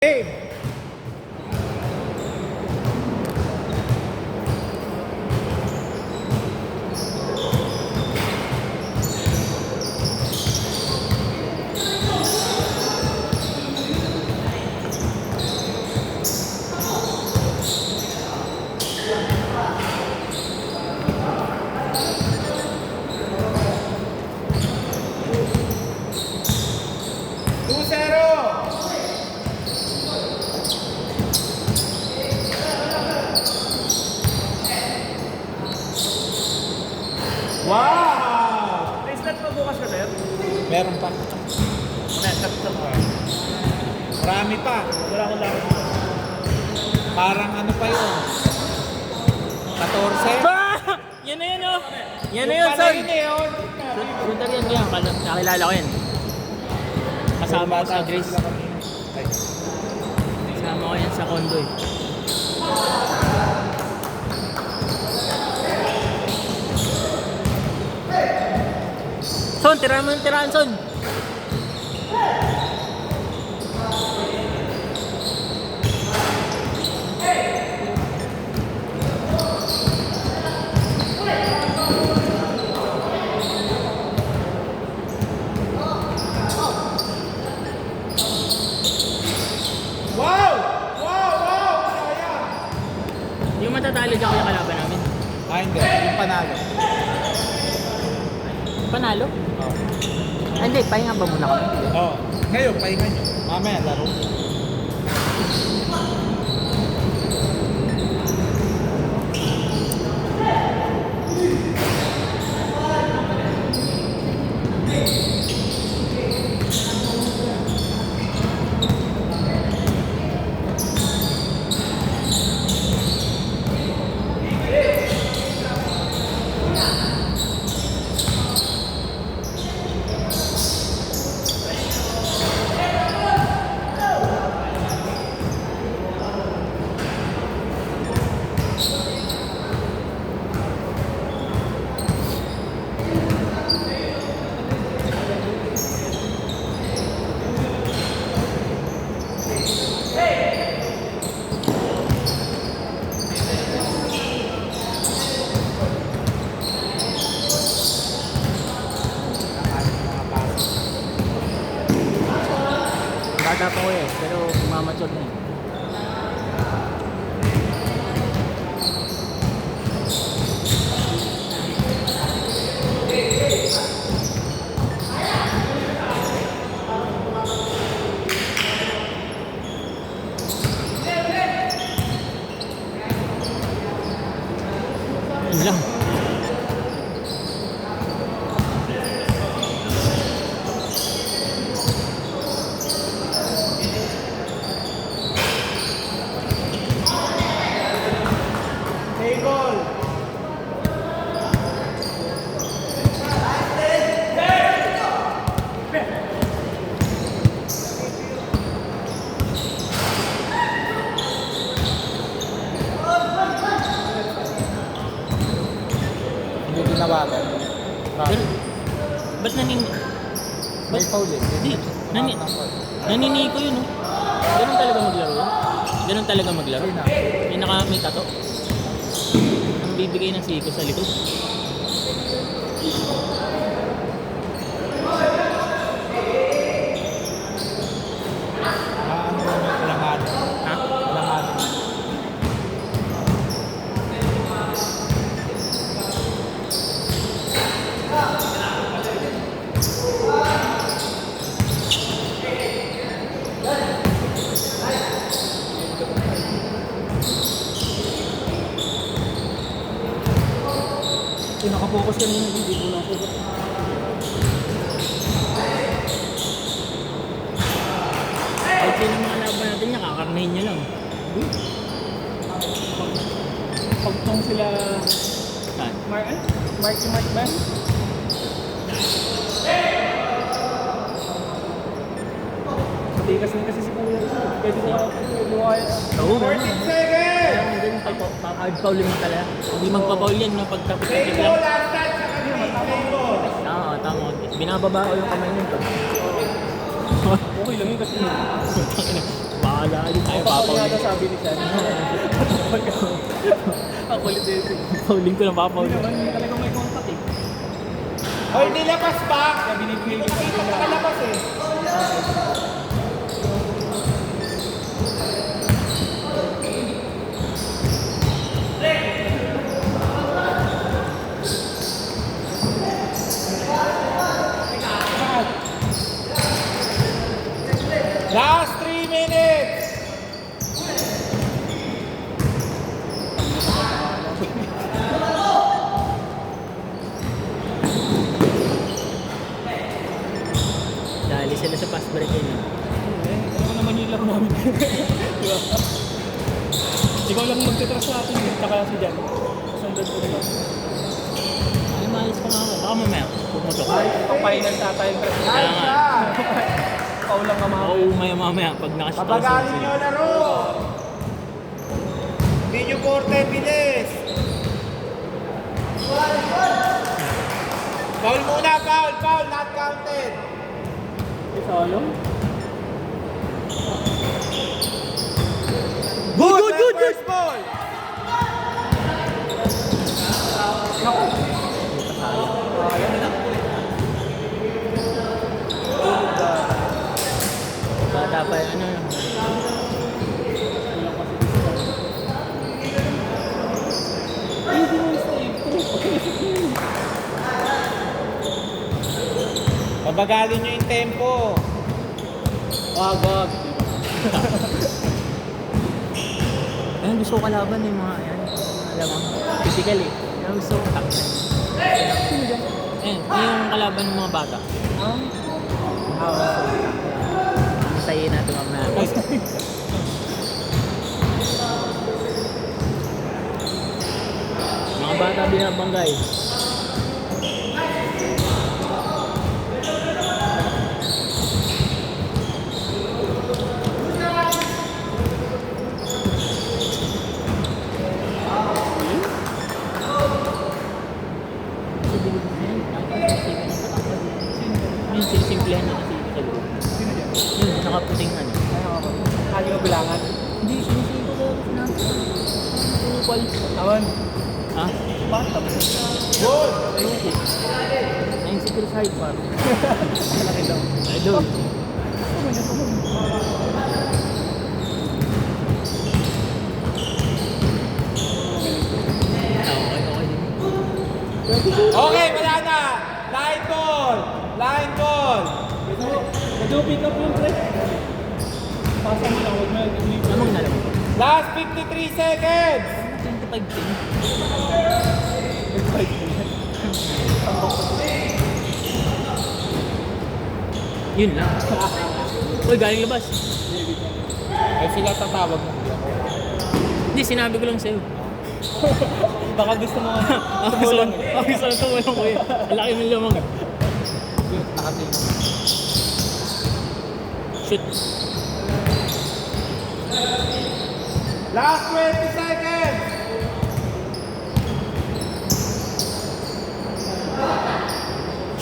Game! Wow! May stats pa bukas ka, sir? Meron pa. May stats pa ba? Marami pa. Wala akong lakad. Parang ano pa yun? 14? Bah! Yan na yun, oh! Yan na Yung yun, pala son! yun eh, oh. Shooter yan, yan. Nakilala ko yan. Kasama ko sa Grace. Ay. Kasama ko yan sa condo eh. Son, tirahan mo yung tirahan, Son! Wow! Wow! Wow! Sayang! Yung matatalo dyan kaya kalaban namin. Ah, hindi. Yung panalo. Panalo? Oh. Ah, hindi, pahinga ba muna kami? Oh. Ngayon, pahinga nyo. Mamaya, laro. Bata pa ko eh, pero mamature na eh. Yun lang. Table! Hindi tinawagan. Pero, ba't May foul eh. Hindi. Naniniko yun, oh. Ganun talaga maglaro yun. Ganun talaga maglaro. May tato. Ang bibigay ng siko sa likod. Ano ba may kalangan? Ha? Kalangan. Yung nakapokus kanina, hindi ko lang focus. Kahit sino mga laban natin niya, kakarnahin niya lang. Pagtong sila... Saan? Marky Mark ba? Matigas na kasi si Kuya. Pwede ko luwaya. Oo, 14 seconds! Kaya hindi yung pag-hard foul mo talaga. Hindi magpa-foul yan, no? Pagtapos ng Table! biglang. Last touch sa kanina. Table! Oo, tama. Binababa ko yung kamay nito. Okay lang yun kasi... Baka Bahala ka din. Ayaw, Papauli papauli. yata sabi ni Sean. Ang kulit din. Pauling ko lang, Hindi papauli. naman talaga may contact eh. Hoy, nilabas ba? Kaya binibigay ko Hindi sa ko nakalabas eh. Last 3 minutes! Dali sila sa fast break yun. Ano naman yung laro namin. Diba? Ikaw lang magtitras sa atin. Tsaka si Jan. Sundan ko diba? Ay, maalis pa nga ako. Baka mamaya, pumutok. Papahingan tatay yung press. Kaya nga. Pau lang nga mga. Oo, mamaya pag nakashot ako sa Pabagalin nyo laro! Hindi nyo porte, bilis! Foul muna, foul, foul, not counted! Sayang. Good! First ball! bata pa ano. Easy mo yung save. Pabagalin nyo yung tempo. Wag. Ayun, gusto ko kalaban yung mga yan. Alam mo, physical eh. Ayun, gusto ko takpan. Sino dyan? Ayun, yung kalaban ng mga bata. Masayin natin mamaya. Mga bata binabanggay. Yun, simple-simplihan na kasi sa group. Sino dyan? Yun, nakaputing ano. Kali mo bilangan. Hindi, sinisipo ko natin. Upal. Awan. Ha? Bata ba? Good! Ayun ko. Ayun si Chris Hyde par. Malaki daw. Idol. Okay, wala na! Line ball! Line ball! Medyo pick up yung pre. Pasa mo lang, huwag na. Lamang na lang. Last 53 seconds! 25 din. Yun lang. Uy, galing labas. Ay sila tatawag mo. Hindi, sinabi ko lang sa'yo. Baka gusto mo ano. Tumulong. Gusto lang tumulong ko yun. Ang laki mo lamang. Nakatingin. Shoot. Last 20 seconds!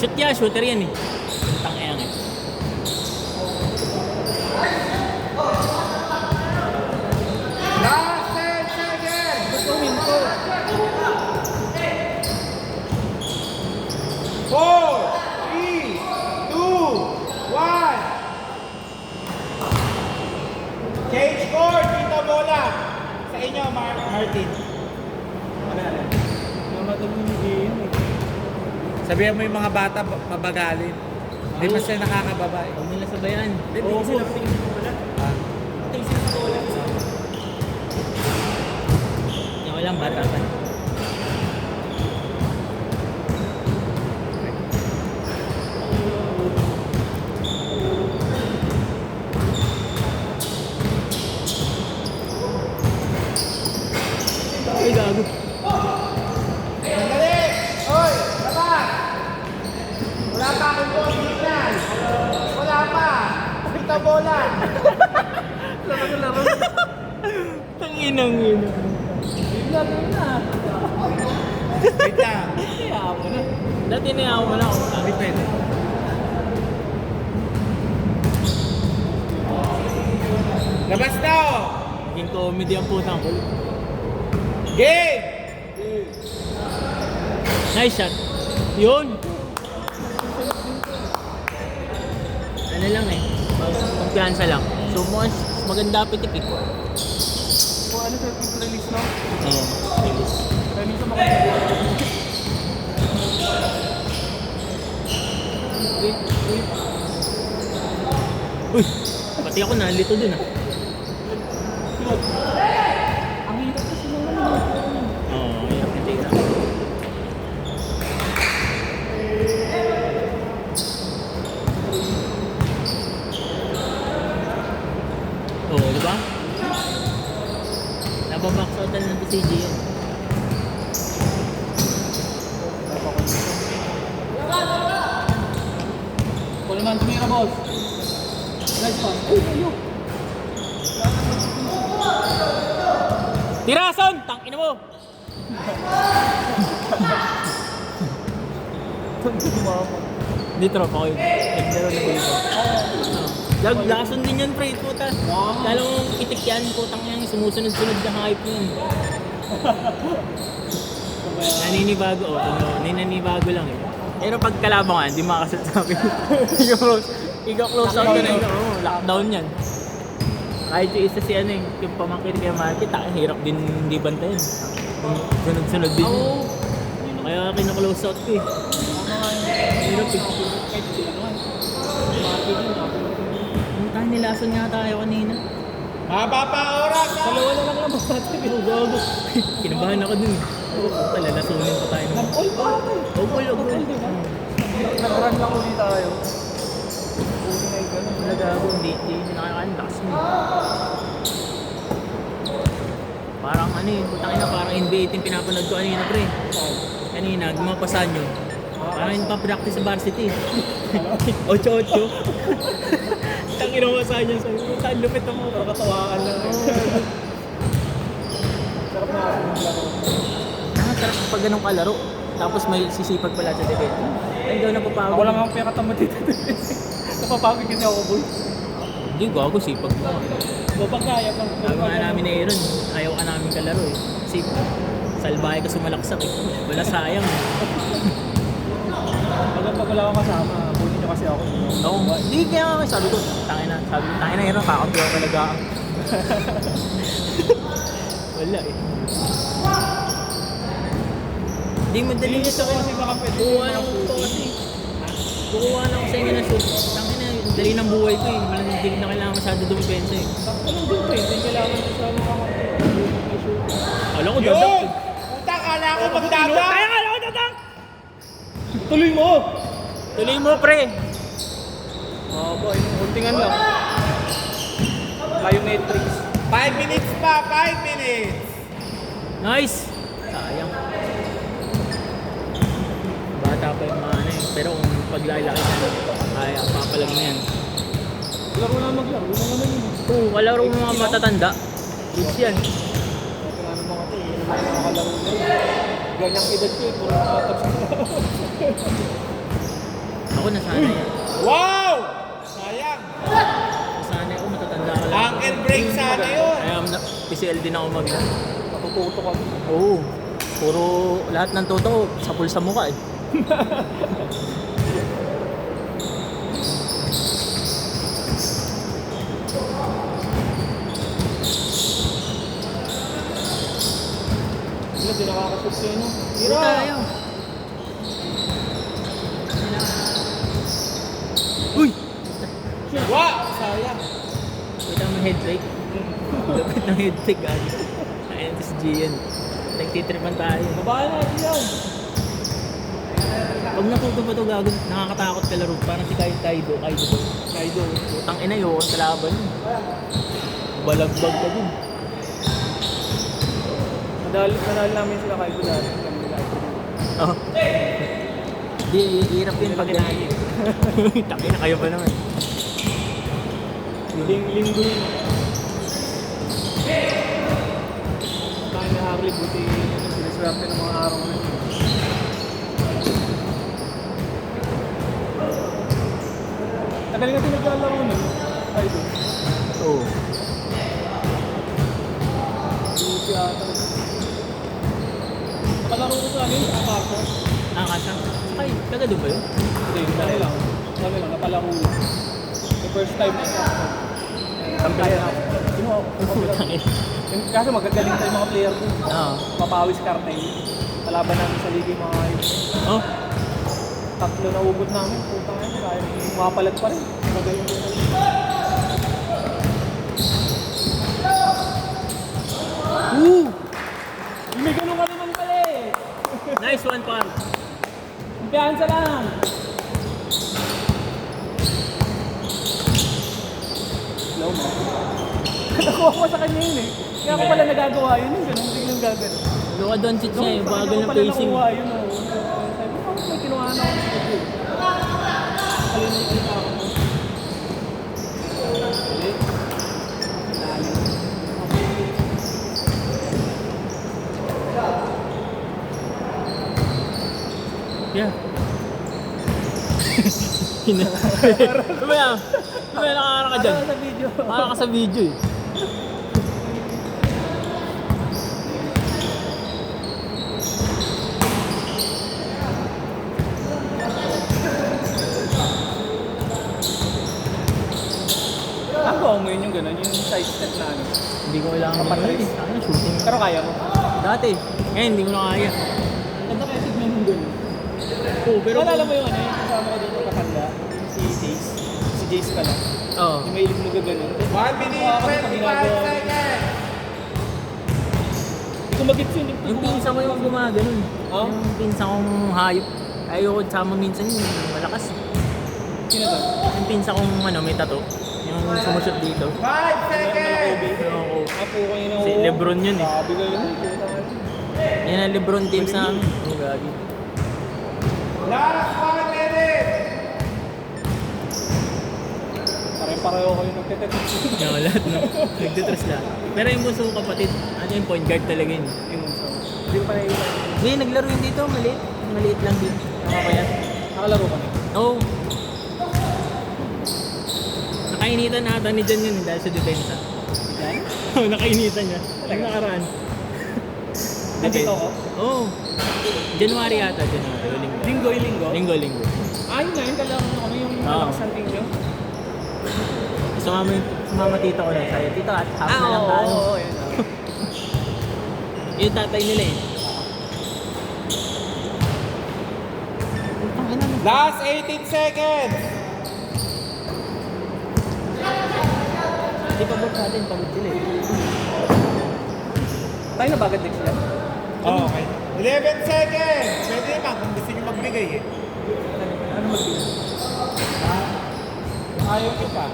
Shoot yan, shooter yan eh. Tangayang eh. Last 10 seconds! Gusto minto. 4, 3, 2, 1. Change court, dito bola. Sa inyo, Martin. Mamatag mo yung game eh. Sabihan mo yung mga bata, mabagalin. Hindi pa sila nakakababa eh. Huwag nila sabayan. Oo, sila tingin sa bola. Ah. Tingin sila sa bola. Yung walang bata pa. Ay, gago. Sandali! Hoy! Labas! Wala pa akong ball signal. Wala pa! Dito bola! Tanginang yun. Lalo na. Wait lang. Kaya mo na. Dati niyaw mo na ako. Depende. Labas na oh! Naging comedy ang putang ko. Game! Nice shot. Yun. Ano lang eh. Kumpiyansa lang. So mas maganda pitik eh. Kung ano sa quick release, no? Oo. Release. Kaya minsan makakita. Uy! Pati ako nalito dun ah. Ang hirap kasi naman. Oo, hirap na tira. Oo, di ba? Nababox out na lang to CJ yun. Kung naman tumira, boss. Nice pass. Uy, ayun. Tira, Son! Tangina mo! Hindi, tropa ko yun. Naglaro na dito. Lason din yan, pre, puta. Lalong itik yan, putang yan. Sumusunod-sunod na hype yun. Naninibago, naninibago lang eh. Pero pag kalaban ka, hindi makakasat sa akin. Ikaw-close out ka na yun. Oo, lockdown yan. Kahit yung isa si ano eh, yung pamangkin kay Market, ang hirap din hindi bantayan. Sunod-sunod din yun. Kaya kina-close out ko eh. Hirap eh. Tayo nilason nga tayo kanina. Haba pa oras ha! Dalawa na lang naman natin. Gago. Kinabahan ako dun eh. Pala, lasunin pa tayo. Nag-all pa ito. Ogol. Nag-run lang ulit tayo. Buti na yung ganun. Wala gago, hindi nakakain. Lakas mo. Parang ano eh, putang ina, parang NBA team pinapanood ko kanina pre. Kanina, gumapasan nyo. Parang yung pa-practice sa varsity. 8-8. Tangina mo sa niya sa'yo. Saan lupit mo? Kakatawaan lang. Sarap na ako maglaro. Sarap pag ganun kalaro. Tapos may sisipag pala sa debate. Ay, daw napapagod. Ako lang ang pera tama dito. Napapagod kasi ako, boy. Hindi, gago, sipag mo. Kapag kaya pang Sabi nga namin ni Aaron, ayaw ka namin kalaro eh. Sipag. Salbahe ka sumalaksak eh. Wala sayang. pag wala akong kasama, buti niyo kasi ako. Oo, hindi kaya nga sabi ko, tangina Aaron, kakampi ako talaga. Wala eh. Hindi madali Hindi sa ko kasi makampit. Kukuha lang ko kasi. Kukuha lang ko sa inyo na shoot. Tangina, dali ng buhay ko eh. Walang hindi na kailangan masyado dumipensa eh. Sakto lang din pa eh. Hindi kailangan ko sa mga Alam ko, Yun! dadak. Puta, kala ko magdada! Kaya nga, alam ko, dadak! Tuloy mo! Tuloy mo, pre. Boy, kuntingan lang. Biometrics. 5 minutes pa, 5 minutes! Nice! Sayang. Bata pa yung mga ano eh. Pero kung paglalaki na, kaya papalag na yan. Laro na maglaro. Yun na naman yun. Oo, kalaro mo mga matatanda. Kids yan. Ano mga ito, yun na nakakalaro na yun. Ganyang edad ko eh, puro nakatapos na. Ako nasanay yan. Wow! Sayang! Nasanay ako, matatanda ka lang. Ang and break sana yun! Kaya PCL din ako mag-lang. Natututo ka. Oo. Puro lahat ng totoo sa pulsa mukha eh. Wala, di nakakashoot sa'yo, no? Hindi tayo. Uy! Wow! Sayang! Kita mo head fake. Lapit ng head fake gani. Ayun, ito si Gian. Nagtitripan tayo. Babae natin yan. Pag natuto pa ito gago, nakakatakot ka laro. Parang si Kaido. Kaido. Putang ina yun, kalaban yun. Balagbag ka dun. Nadali namin sila kay Gulari. Oh. Di, hirap yun pag inahin. Taki na kayo pa naman. Linggo yun. Tayo ni Harley, buti siniswerte ng mga araw na yun. Tagal nga naglalaro nun. Ay, doon. Oo. yata. Nakalaro ko sa amin, sa Marco. Kasa. Ay, taga doon ba yun? Hindi, kami lang. Kami lang, napalaro lang. The first time na ito. Kampiyan na. Sino ako? Putang ina. Kaso magagaling tayo mga player dun. Oo. Mapawis Cartel. Kalaban namin sa liga yung mga ayos. Oh, Tatlo na ubod namin. Putang ina, kaya mapapalag pa rin. Magaling din namin. woo! May ganun ka naman pala eh. Nice one, par. Kumpiyansa lang. Slow mo. Nakuha ko sa kanya yun eh. Kaya ako pala nagagawa yun. Yung ganun, biglang gagano. Luka Doncic niya eh, bagal na pala pacing. nakuha yun oh. Sabi ko, bakit may kinuha na ako sa video? Kalimutin na ako. Ulit. Lalim. Yeah. Lumaya. Lumaya, nakakara ka dyan. Sa video. Nakakara ka sa video eh. Ako ngayon yung gano'n, yung side step na ano. Hindi ko kailangan Kapatris. ganun eh. Ano, shooting. Pero kaya mo. Dati. Ngayon, hindi ko na kaya. Ganda kaya tignan yung gano'n. Oo, pero... Pero alam mo yung ano, yung kasama ko dito katanda, si Jace. Si Jace pala. Oo. Yung may ilig mo gano'n. 1 minute, 25 seconds. Hindi ko mag-gets yun. Yung pinsa ko yung gumaganon. Oh? Yung pinsa kong hayop. Ayoko sama minsan yun, malakas. Sino to? Yung pinsa kong ano, may tattoo. Yung sumushoot dito. 5 seconds. Ako. Apo ko yun ang Si Lebron yun eh. Sabi ko yun. Yan ang Lebron teams namin. Oh, gagi. Last 1 minute. Pareho kayo nagtetext. Yung lahat na. Nagtitrust lahat. Pero yung bunso ko kapatid, ano yung point guard talaga yun. Hindi ko pa naiwan. Hindi, naglaro yun dito. Maliit. Maliit lang din. Nakapayat. Nakalaro ka na. Oo. Nakainitan na ata ni Jan yun dahil sa depensa. Yan? Oo, nakainitan niya. Yung nakaraan. Nandito ako? Oo. January ata, January. Linggo. Linggo? Linggo. Ah, yun nga, yung kalaro ko ano yung Oo. malakas ang team nyo? Sumama tito ko lang sa'yo. Tito, at half na lang tayo. Oo, yun. Yung tatay nila eh. Putang ina, Last 18 seconds. Hindi pagod natin, pagod sila eh. Tayo na bagad next yan? Oh, okay. 11 seconds. Pwede naman kung gusto nyo magbigay eh. Ano magbigay? Ayaw nyo pa.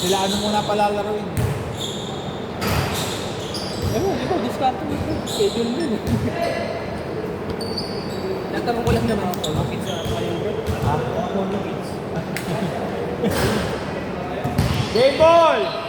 Sila ano muna palalaroin. Ewan, ikaw, discount mo ito. Schedule mo yun. Nagtanong ko lang naman ako. Bakit sa kayong bro? Ha? Mono kids. Game ball!